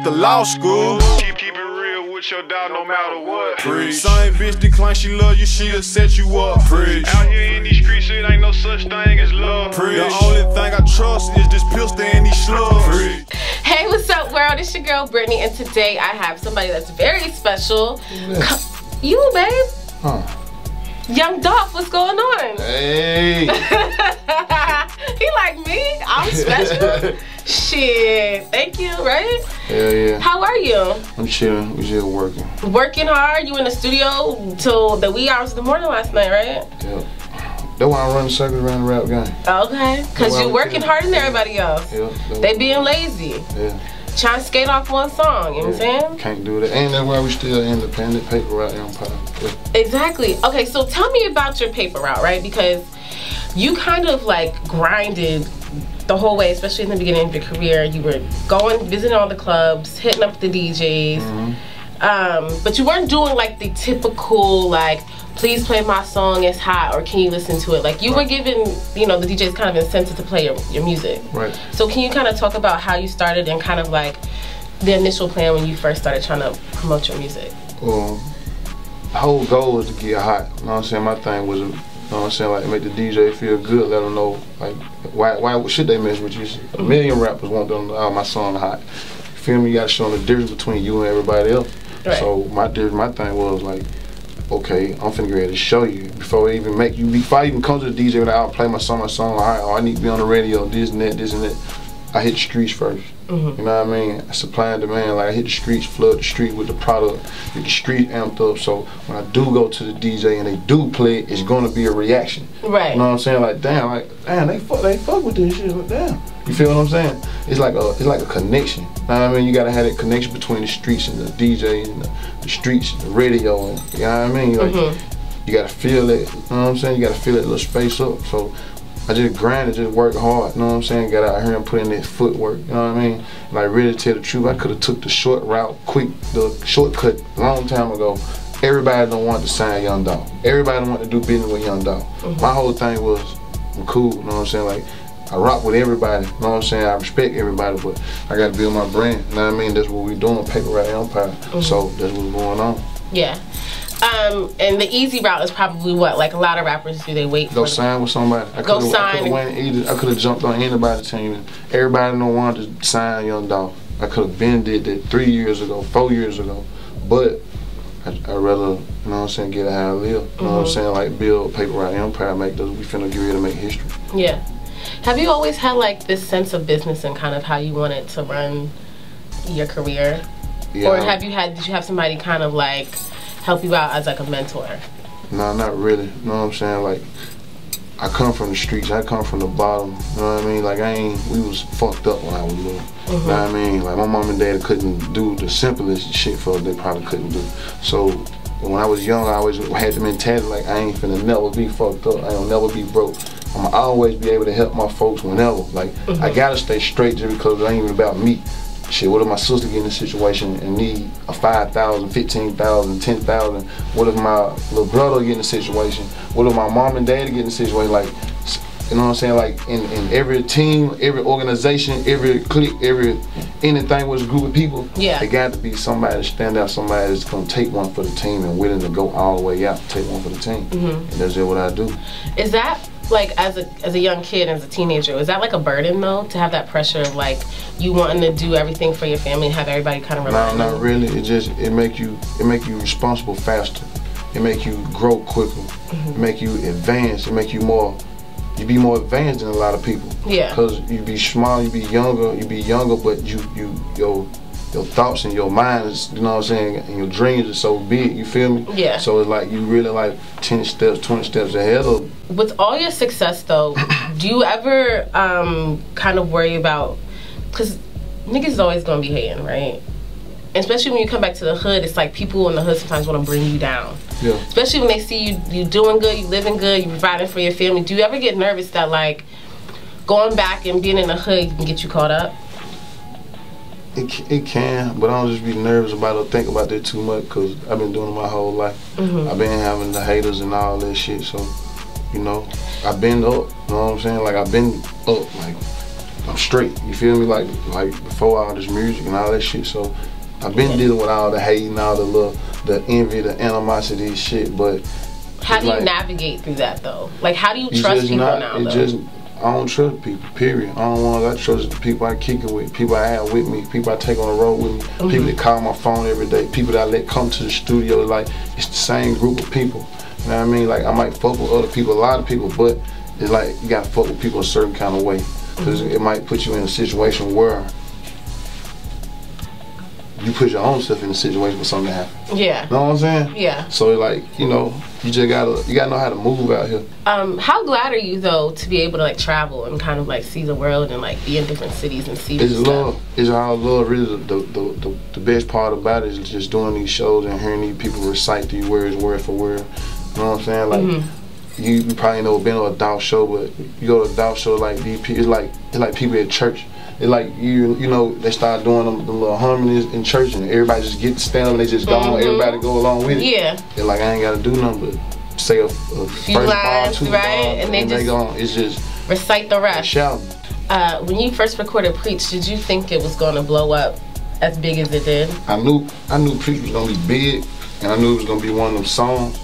to law school. Keep it real with your dog no matter what. Preach. Same bitch decline, she love you, she'll set you up. Preach. Out here in these streets, it ain't no such thing as love. Preach. The only thing I trust is this pistol and these slugs. Preach. Hey, what's up, world? It's your girl Brittany, and today I have somebody that's very special. You, babe. Huh. Young Dolph, what's going on? Hey. He like me? I'm special. Shit, thank you, right? Hell yeah. How are you? I'm chilling. We just working. Working hard? You in the studio till the wee hours of the morning last night, right? Yep. That's why I run the circuit around the rap game. Okay, because you're working harder than everybody else. Yep. They being lazy. Yeah. Trying to skate off one song, you know what I'm saying? Can't do that. And that's why we still independent, paper route empire. Yeah. Exactly. Okay, so tell me about your paper route, right? Because you kind of like grinded the whole way, especially in the beginning of your career. You were going, visiting all the clubs, hitting up the DJs. But you weren't doing like the typical like, please play my song, it's hot, or can you listen to it? Like you were giving, you know, the DJs kind of incentive to play your music. Right. So can you kind of talk about how you started and kind of like the initial plan when you first started trying to promote your music? The whole goal was to get hot. You know what I'm saying? My thing was, you know what I'm saying, like make the DJ feel good, let them know, like, why should they mess with you? A million rappers want them to know my song hot. You feel me? You gotta show them the difference between you and everybody else. Right. So my thing was like, okay, I'm finna get ready to show you before I even come to the DJ and I'll play my song, all right, oh, I need to be on the radio, this and that. I hit the streets first. You know what I mean? Supply and demand, like I hit the streets, flood the street with the product, get the street amped up, so when I do go to the DJ and they do play it, it's gonna be a reaction. Right. You know what I'm saying? Like damn, they fuck with this shit, like damn. You feel what I'm saying? It's like a connection. You know what I mean? You gotta have that connection between the streets and the DJ and the streets and the radio, and you know what I mean? Like you gotta feel it, you know what I'm saying? You gotta feel that little space up. So I just grinded, just worked hard, you know what I'm saying? Got out here and put in that footwork, you know what I mean? Like really to tell the truth, I could have took the short route, the shortcut a long time ago. Everybody don't want to sign Young Dolph. Everybody don't want to do business with Young Dolph. My whole thing was, I'm cool, you know what I'm saying? Like, I rock with everybody, you know what I'm saying? I respect everybody, but I gotta build my brand, you know what I mean? That's what we doing, paper route empire. So that's what's going on. Yeah. And the easy route is probably what, like a lot of rappers do, they wait go sign with somebody. I could have jumped on anybody's team. Everybody don't want to sign Young Dolph. I could have been did that 3 years ago, 4 years ago, but I'd rather, you know what I'm saying, get a higher live. You know what I'm saying, like build paper route empire, make those, we finna get ready to make history. Yeah. Have you always had like this sense of business and kind of how you wanted to run your career? Yeah. Or did you have somebody kind of like help you out as like a mentor? No, not really. You know what I'm saying? Like, I come from the streets. I come from the bottom. You know what I mean? Like, we was fucked up when I was little. You know what I mean? Like, my mom and dad couldn't do the simplest shit for us, they probably couldn't do. So, when I was young, I always had the mentality like, I ain't finna never be fucked up. I don't never be broke. I'ma always be able to help my folks whenever. Like, I gotta stay straight just because it ain't even about me. Shit, what if my sister get in a situation and need a 5,000, 15,000, 10,000? What if my little brother get in a situation? What if my mom and dad get in a situation? Like, you know what I'm saying? Like in every team, every organization, every clique, anything with a group of people, there got to be somebody to stand out, somebody that's gonna take one for the team and willing to go all the way out, take one for the team. And that's just what I do. Is that like as a young kid, as a teenager, was that like a burden though, to have that pressure of like you wanting to do everything for your family and have everybody kind of rely on you? No, not really. It make you responsible faster. It make you grow quicker. It make you advance. It make you be more advanced than a lot of people. Yeah. Because you be small, you be younger, but your thoughts and your mind is, you know what I'm saying, and your dreams are so big, you feel me? Yeah. So it's like you really like 10 steps, 20 steps ahead of. With all your success though, do you ever kind of worry about, because niggas is always gonna be hating, right? And especially when you come back to the hood, it's like people in the hood sometimes want to bring you down. Yeah. Especially when they see you doing good, you living good, you providing for your family. Do you ever get nervous that like going back and being in the hood can get you caught up? It can, but I don't just be nervous about it or think about that too much because I've been doing it my whole life. I've been having the haters and all that shit, so, you know, I've been up, you know what I'm saying? Like, I've been up, like I'm straight. You feel me? Like before all this music and all that shit. So I've been dealing with all the hate and all the envy, the animosity shit. But how do you navigate through that though? Like, how do you trust people now? I don't trust people, period. I trust the people I kick it with, people I have with me, people I take on the road with me, people that call my phone every day, people that I let come to the studio. Like, it's the same group of people. You know what I mean? Like, I might fuck with other people, a lot of people, but it's like you gotta fuck with people a certain kind of way. Because it might put you in a situation where you put your own self in a situation for something to happen. Yeah. Know what I'm saying? Yeah. So like, you know, you gotta know how to move out here. How glad are you though to be able to like travel and kind of like see the world and like be in different cities and see It's stuff? love. It's all love. Really, the best part about it is just doing these shows and hearing these people recite these words word for word. You know what I'm saying? Like you probably never been to a Dolph show, but you go to a Dolph show like these people. It's like people at church. It's like you know, they start doing them little harmonies in church and everybody just get to stand up and they just go on, everybody go along with it. Yeah. They're like, I ain't gotta do nothing but say a few first lines, bar, 2 right? bars, and they just go on. It's just recite the rest. Shouting. When you first recorded Preach, did you think it was gonna blow up as big as it did? I knew Preach was gonna be big and I knew it was gonna be one of them songs,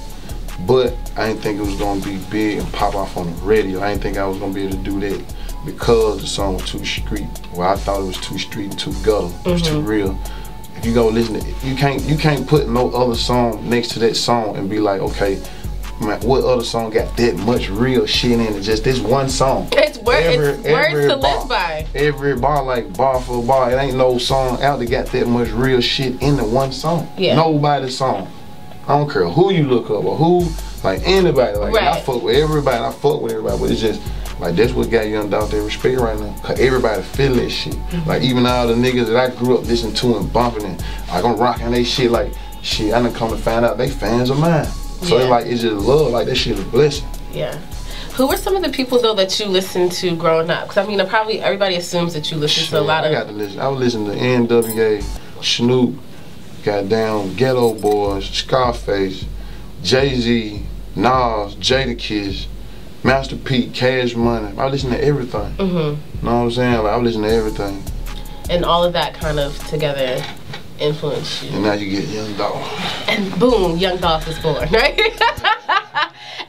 but I didn't think it was gonna be big and pop off on the radio. I didn't think I was gonna be able to do that because the song was too street. Well, I thought it was too street and too gutter. It was too real. If you go listen to it, you can't put no other song next to that song and be like, okay, man, what other song got that much real shit in it? Just this one song. It's words to live by. Every bar, like bar for bar, it ain't no song out that got that much real shit in the one song. Yeah. Nobody's song. I don't care who you look up or who, like anybody. Like I fuck with everybody. I fuck with everybody, but it's just like that's what got Young Dolph their respect right now. Cause everybody feel that shit. Like even all the niggas that I grew up listening to and bumping and like I'm rocking they shit. Like shit, I done come to find out they fans of mine. So it's like it's just love. Like that shit is a blessing. Yeah. Who were some of the people though that you listened to growing up? Because I mean, probably everybody assumes that you listen to a lot of. I got to listen. I was listening to NWA, Snoop, goddamn Ghetto Boys, Scarface, Jay-Z, Nas, Jadakiss, Master P, Cash Money. I listen to everything. Know what I'm saying? Like I listen to everything. And all of that kind of together influenced you. And now you get Young Dolph. And boom, Young Dolph is born, right?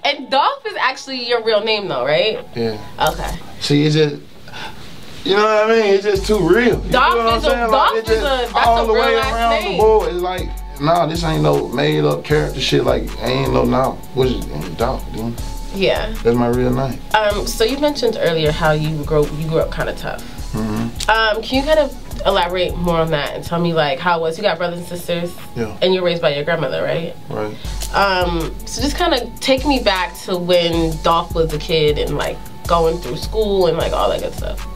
And Dolph is actually your real name though, right? Yeah. Okay. See, it's just, you know what I mean? It's just too real. Dolph is a real last name. The board, it's like, nah, this ain't no made up character shit. Like, ain't no now. What's it? Dolph, dude. Yeah. That's my real name. So you mentioned earlier how you grew up kind of tough. Can you kind of elaborate more on that and tell me like how it was? You got brothers and sisters, and you're raised by your grandmother, right? Right. So just kind of take me back to when Dolph was a kid and like going through school and like all that good stuff.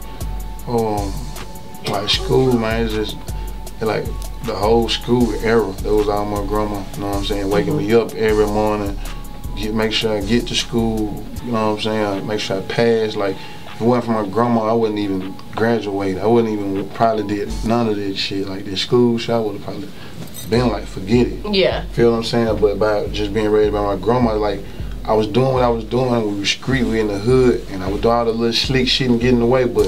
Like school, man, it's just like the whole school era. That was all my grandma. You know what I'm saying? Waking me up every morning, make sure I get to school. You know what I'm saying? Make sure I pass. Like. If it wasn't for my grandma, I wouldn't even graduate. I wouldn't even probably did none of that shit. Like this school shit, I would have probably been like, forget it. Yeah. Feel what I'm saying? But by just being raised by my grandma, like I was doing what I was doing. We were street, we in the hood, and I would do all the little slick shit and get in the way. But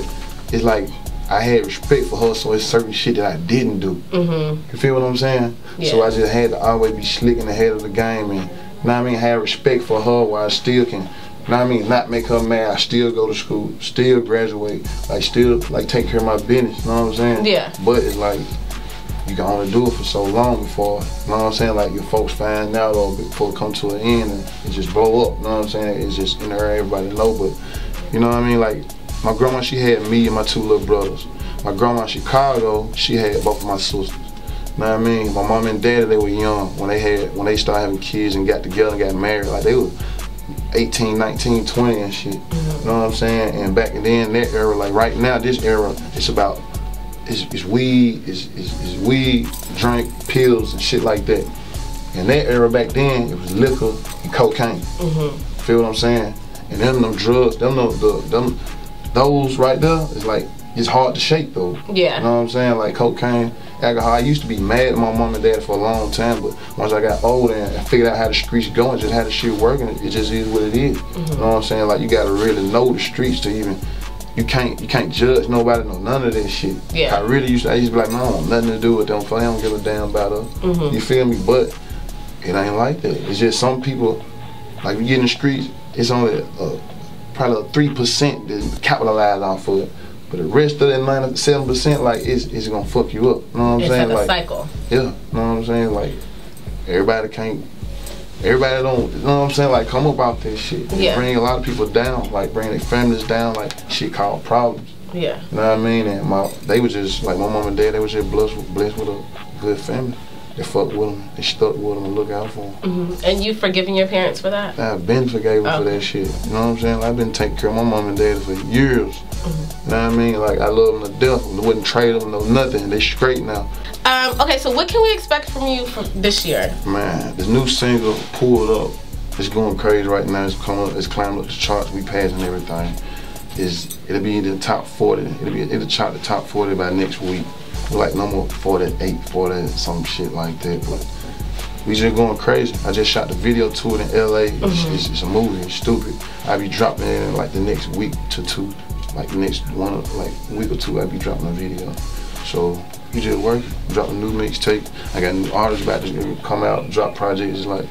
it's like I had respect for her, so it's certain shit that I didn't do. You feel what I'm saying? Yeah. So I just had to always be slick in the head of the game, and you know what I mean, have respect for her while I still can. You know what I mean? Not make her mad. I still go to school, still graduate, like still like take care of my business. You know what I'm saying? Yeah. But it's like you can only do it for so long before, you know what I'm saying? Like your folks find out or before it come to an end and it just blow up. You know what I'm saying? It's just in there, everybody know. But you know what I mean? Like my grandma, she had me and my 2 little brothers. My grandma in Chicago, she had both of my sisters. You know what I mean? My mom and daddy, they were young when they started having kids and got together and got married. Like they were 18, 19, 20 and shit. You know what I'm saying? And back then, that era, like right now, this era, it's about, it's weed, it's weed, drink, pills, and shit like that. And that era back then, it was liquor and cocaine. Feel what I'm saying? And them drugs, those right there, it's like, it's hard to shake though. Yeah. You know what I'm saying? Like cocaine, alcohol. I used to be mad at my mom and dad for a long time, but once I got older and I figured out how the streets go and just how the shit working, it just is what it is. You know what I'm saying? Like you gotta really know the streets to even you can't judge nobody, no none of that shit. Yeah. I used to be like, man, I don't want nothing to do with them. I don't give a damn about her. You feel me? But it ain't like that. It's just some people, like we get in the streets, it's only probably 3% that capitalize off of it. But the rest of that 97%, like, it's gonna fuck you up. You know what I'm saying? It's like a cycle. Yeah, you know what I'm saying? Like, everybody don't, you know what I'm saying? Like, come up out this shit. Yeah. Bring a lot of people down, like, bring their families down, like, shit called problems. Yeah. You know what I mean? And they was just, like, my mom and dad, they was just blessed with a good family. They fucked with them, they stuck with them and look out for them. And you forgiving your parents for that? I've been forgave them for that shit. You know what I'm saying? Like, I've been taking care of my mom and dad for years. You know what I mean? Like, I love them to death. I wouldn't trade them, no nothing. They straight now. Okay, so what can we expect from you for this year? Man, the new single, Pulled Up, it's going crazy right now. It's climbing up the charts. We passing everything. It'll be in the top 40. It'll chart the top 40 by next week. Like number 48, 40, some shit like that. But we just going crazy. I just shot the video to it in LA. It's a movie. It's stupid. I'll be dropping it in like the next week to two. Like the next week or two, I'll be dropping a video. So we just working. Drop a new mixtape. I got new artists about to come out, drop projects. It's like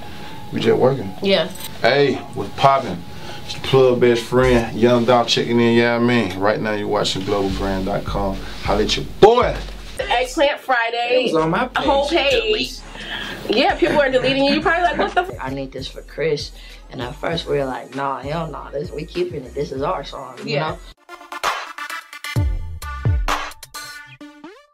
we just working. Yeah. Hey, what's poppin'? It's the plug best friend, Young Dolph checking in, yeah, I mean. Right now you're watching GlobalGrind.com. Holla at your boy. Eggplant Friday. It was on my page. A whole page. Yeah, people are deleting you. You're probably like, what the f? I need this for Chris. And at first we were like, nah, hell nah. We keeping it. This is our song, you know?